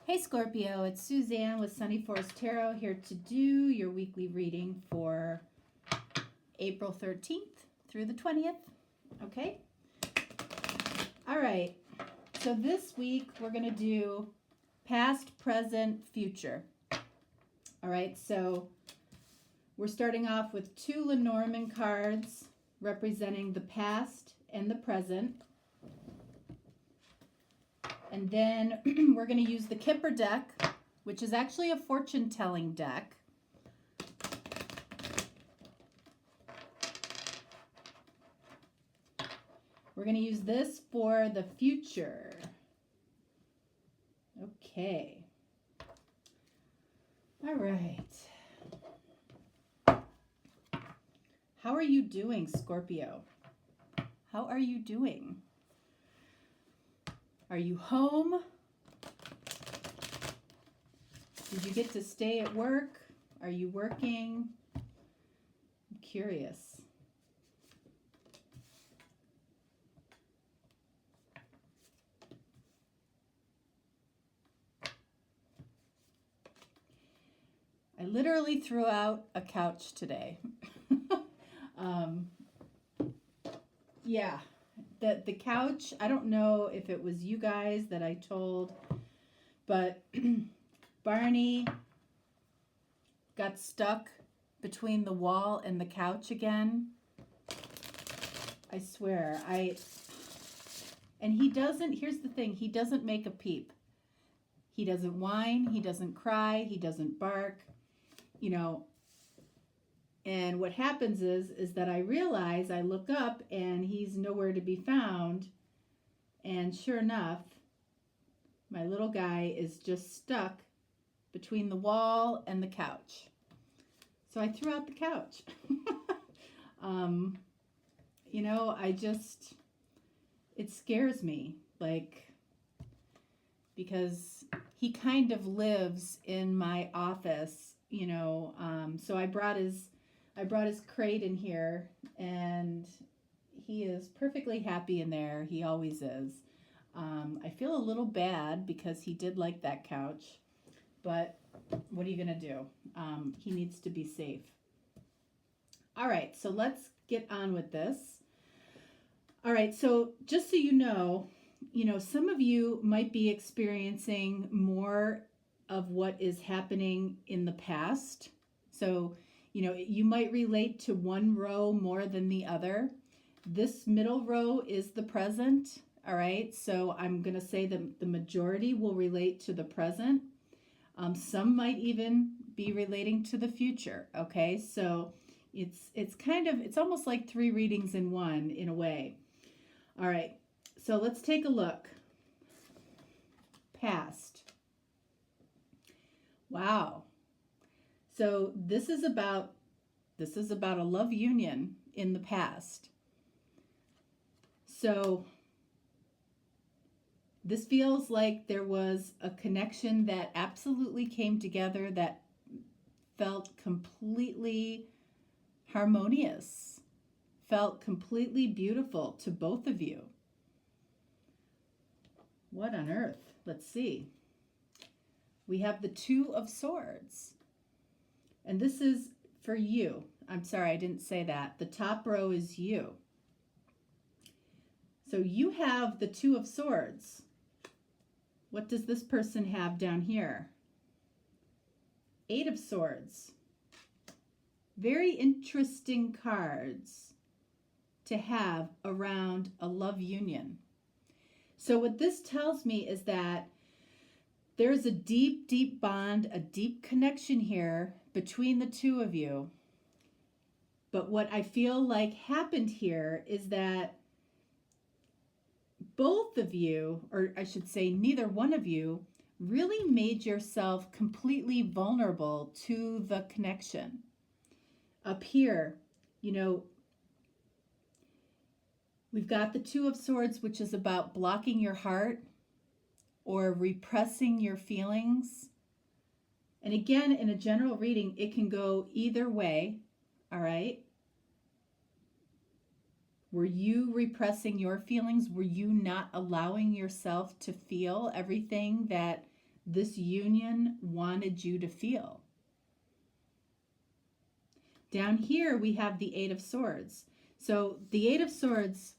Hey Scorpio, it's Suzanne with Sunny Forest Tarot here to do your weekly reading for April 13th through the 20th. Okay? All right. So this week we're going to do past, present, future. All right. So we're starting off with two Lenormand cards representing the past and the present. And then we're going to use the Kipper deck, which is actually a fortune-telling deck. We're going to use this for the future. Okay. All right. How are you doing, Scorpio? How are you doing? Are you home? Did you get to stay at work? Are you working? I'm curious. I literally threw out a couch today. Yeah. The couch, I don't know if it was you guys that I told, but Barney got stuck between the wall and the couch again. I swear. And he doesn't, here's the thing, he doesn't make a peep. He doesn't whine, he doesn't cry, he doesn't bark, you know. And what happens is that I realize, I look up and he's nowhere to be found. And sure enough, my little guy is just stuck between the wall and the couch. So I threw out the couch. You know, it scares me, like, because he kind of lives in my office, you know. So I brought his crate in here, and he is perfectly happy in there. He always is. I feel a little bad because he did like that couch, but what are you going to do? He needs to be safe. All right, so let's get on with this. All right, so just so you know, some of you might be experiencing more of what is happening in the past. So you might relate to one row more than the other. This middle row is the present, all right? So I'm going to say that the majority will relate to the present. Some might even be relating to the future, okay? So it's almost like three readings in one, in a way. All right, so let's take a look. Past. Wow. So this is about a love union in the past. So this feels like there was a connection that absolutely came together, that felt completely harmonious, felt completely beautiful to both of you. What on earth? Let's see. We have the Two of Swords. And this is for you. I'm sorry, I didn't say that. The top row is you. So you have the Two of Swords. What does this person have down here? Eight of Swords. Very interesting cards to have around a love union. So what this tells me is that there's a deep, deep bond, a deep connection here between the two of you. But what I feel like happened here is that both of you, or I should say neither one of you, really made yourself completely vulnerable to the connection. Up here, we've got the Two of Swords, which is about blocking your heart or repressing your feelings. And again, in a general reading, it can go either way, all right? Were you repressing your feelings? Were you not allowing yourself to feel everything that this union wanted you to feel. Down here, we have the Eight of Swords. So the Eight of Swords,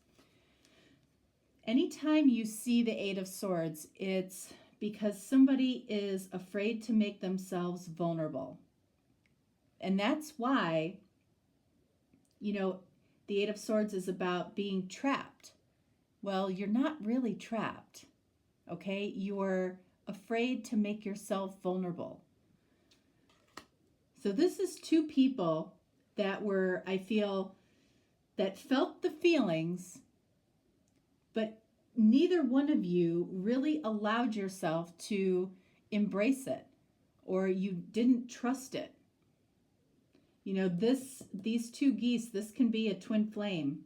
anytime you see the Eight of Swords, it's because somebody is afraid to make themselves vulnerable. And that's why, you know, the Eight of Swords is about being trapped. Well, you're not really trapped, okay? You're afraid to make yourself vulnerable. So this is two people that were, I feel, that felt the feelings, but neither one of you really allowed yourself to embrace it, or you didn't trust it. You know, these two geese, this can be a twin flame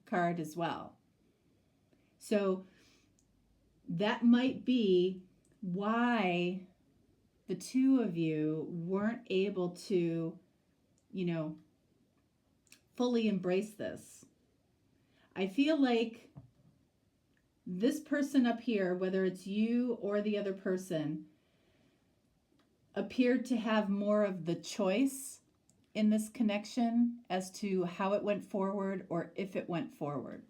card as well. So that might be why the two of you weren't able to, you know, fully embrace this. I feel like this person up here, whether it's you or the other person, appeared to have more of the choice in this connection as to how it went forward or if it went forward.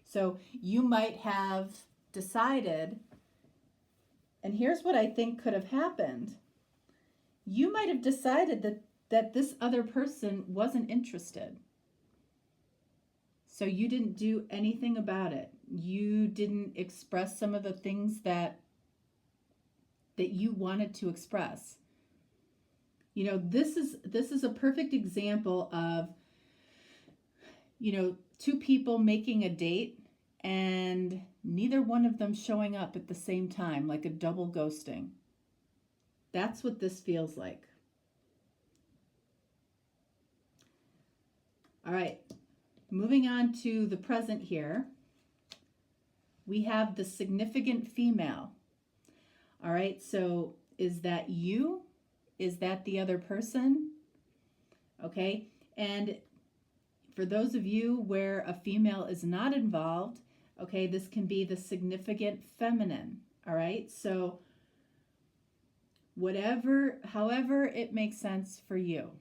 So you might have decided, and here's what I think could have happened. You might have decided that this other person wasn't interested. So you didn't do anything about it. You didn't express some of the things that you wanted to express. You know, this is a perfect example of, you know, two people making a date and neither one of them showing up at the same time, like a double ghosting. That's what this feels like. All right, moving on to the present here. We have the significant female. All right, so is that you? Is that the other person? Okay, and for those of you where a female is not involved, okay, this can be the significant feminine. All right, so however it makes sense for you.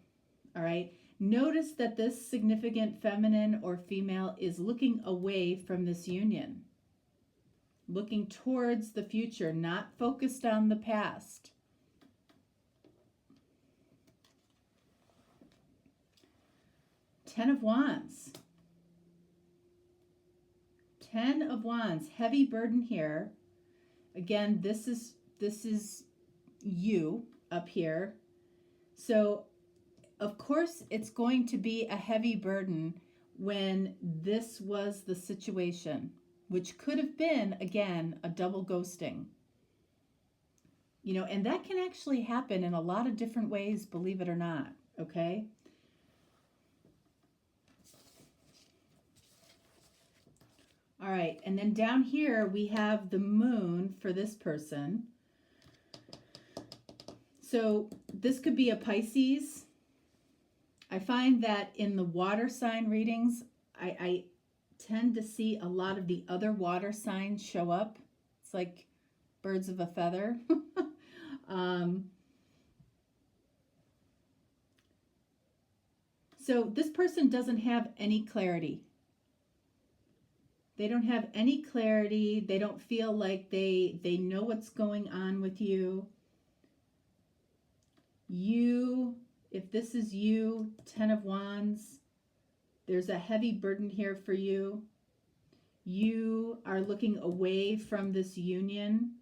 All right, notice that this significant feminine or female is looking away from this union, looking towards the future, not focused on the past. Ten of Wands. Ten of Wands, heavy burden here. Again, this is you up here. So, of course, it's going to be a heavy burden when this was the situation, which could have been, again, a double ghosting. You know, and that can actually happen in a lot of different ways, believe it or not, okay? All right, and then down here we have the moon for this person. So this could be a Pisces. I find that in the water sign readings, I tend to see a lot of the other water signs show up. It's like birds of a feather. So this person doesn't have any clarity. They don't have any clarity. They don't feel like they know what's going on with you. You, if this is you, Ten of Wands, there's a heavy burden here for you. You are looking away from this union,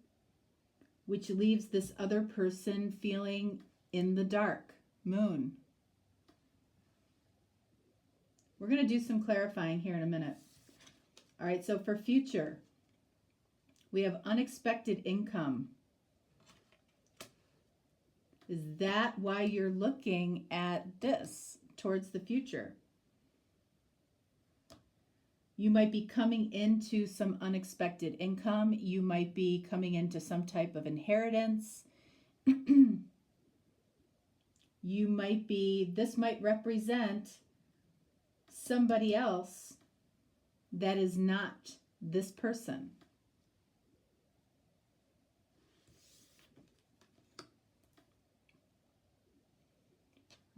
which leaves this other person feeling in the dark. Moon. We're going to do some clarifying here in a minute. All right, so for future, we have unexpected income. Is that why you're looking at this towards the future? You might be coming into some unexpected income. You might be coming into some type of inheritance. You might be, this might represent somebody else that is not this person.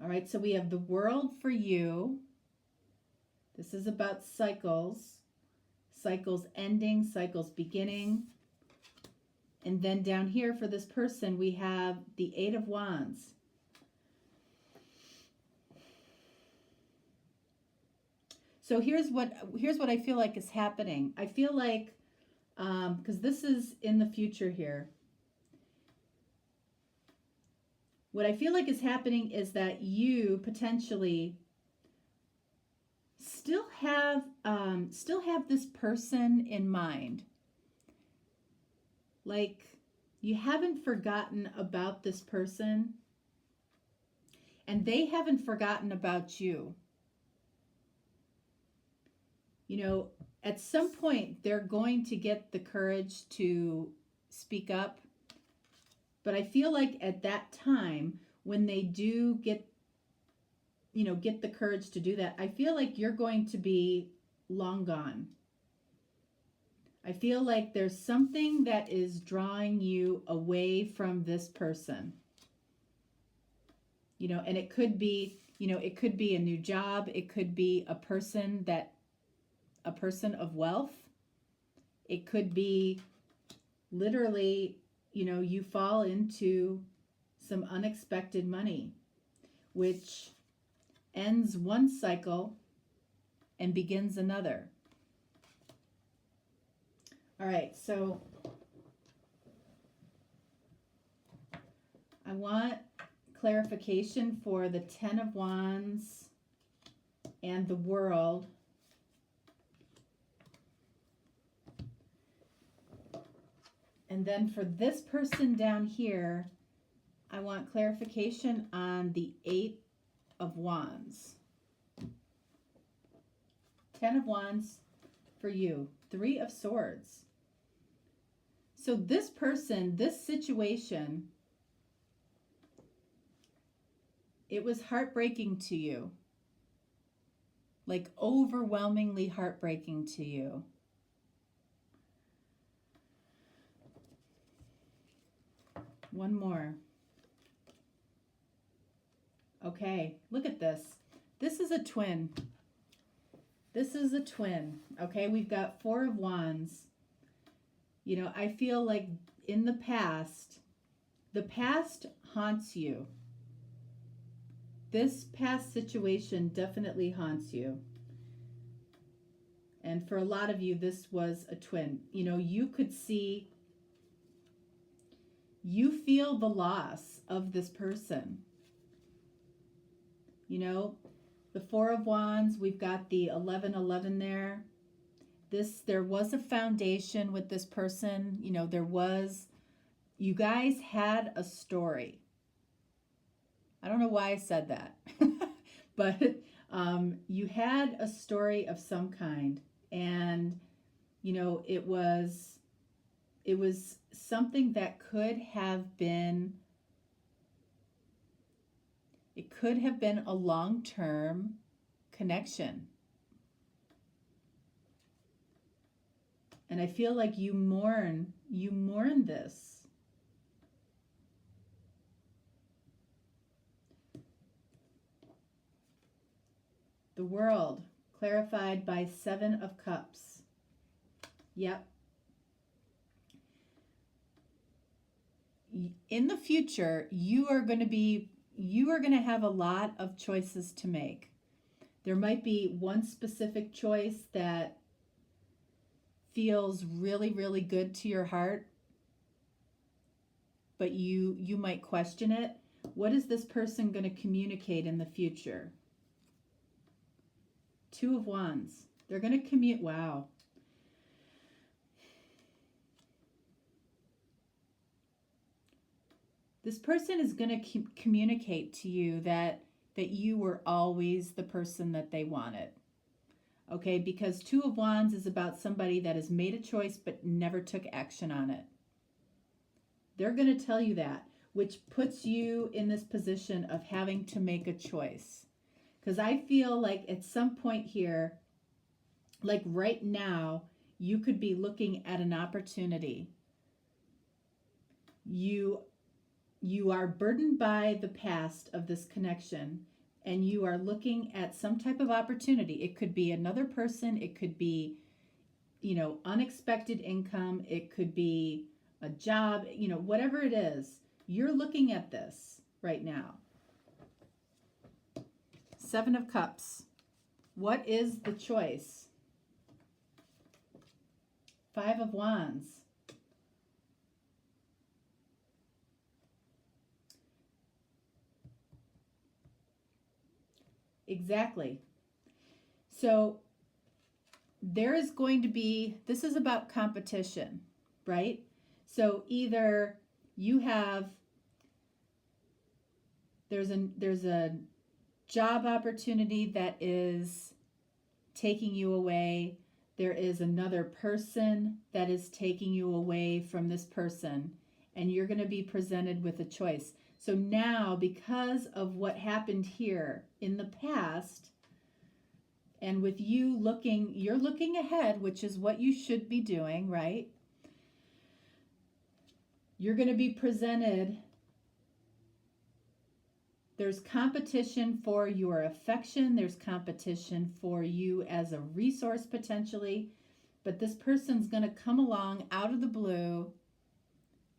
All right, so we have the world for you. This is about cycles. Cycles ending, cycles beginning. And then down here for this person, we have the Eight of Wands. So here's what I feel like is happening. I feel like, because this is in the future here, what I feel like is happening is that you potentially still have this person in mind. Like, you haven't forgotten about this person, and they haven't forgotten about you. You know, at some point, they're going to get the courage to speak up. But I feel like at that time, when they do get the courage to do that, I feel like you're going to be long gone. I feel like there's something that is drawing you away from this person. You know, and it could be, it could be a new job. It could be a person of wealth. It could be literally, you fall into some unexpected money, which ends one cycle and begins another. All right, so I want clarification for the Ten of Wands and the World. And then for this person down here, I want clarification on the Eight of Wands. Ten of Wands for you. Three of Swords. So this person, this situation, it was heartbreaking to you. Like overwhelmingly heartbreaking to you. One more. Okay, look at this. This is a twin. This is a twin. Okay, we've got Four of Wands. You know, I feel like in the past haunts you. This past situation definitely haunts you. And for a lot of you, this was a twin. You know, you could see, you feel the loss of this person. You know, the Four of Wands, we've got the 1111 there. There was a foundation with this person. You know, you guys had a story. I don't know why I said that, but you had a story of some kind, and you know, it was something that could have been a long-term connection. And I feel like you mourn this. The World, clarified by Seven of Cups. Yep. In the future, you are going to have a lot of choices to make. There might be one specific choice that feels really, really good to your heart, but you might question it. What is this person going to communicate in the future? Two of Wands. They're going to wow. This person is going to communicate to you that you were always the person that they wanted. Okay, because Two of Wands is about somebody that has made a choice but never took action on it. They're going to tell you that, which puts you in this position of having to make a choice. Because I feel like at some point here, like right now, you could be looking at an opportunity. You you are burdened by the past of this connection, and you are looking at some type of opportunity. It could be another person, it could be, unexpected income, it could be a job, whatever it is. You're looking at this right now. 7 of Cups. What is the choice? 5 of Wands. Exactly. So there is going to be, this is about competition, right? So either you have, there's a job opportunity that is taking you away. There is another person that is taking you away from this person, and you're going to be presented with a choice. So now, because of what happened here in the past, and with you you're looking ahead, which is what you should be doing, right? You're going to be presented. There's competition for your affection. There's competition for you as a resource potentially. But this person's going to come along out of the blue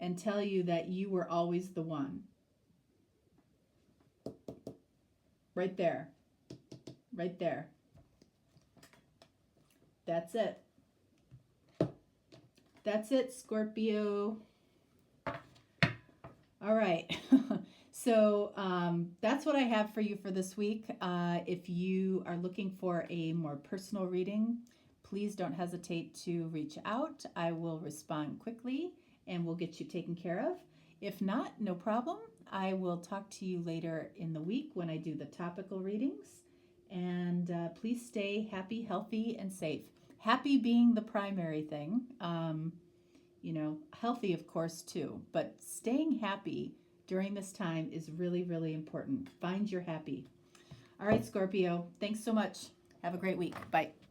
and tell you that you were always the one. Right there. Right there. That's it. That's it, Scorpio. All right. So that's what I have for you for this week. If you are looking for a more personal reading, please don't hesitate to reach out. I will respond quickly and we'll get you taken care of. If not, no problem. I will talk to you later in the week when I do the topical readings. And please stay happy, healthy, and safe. Happy being the primary thing. Healthy, of course, too. But staying happy during this time is really, really important. Find your happy. All right, Scorpio. Thanks so much. Have a great week. Bye.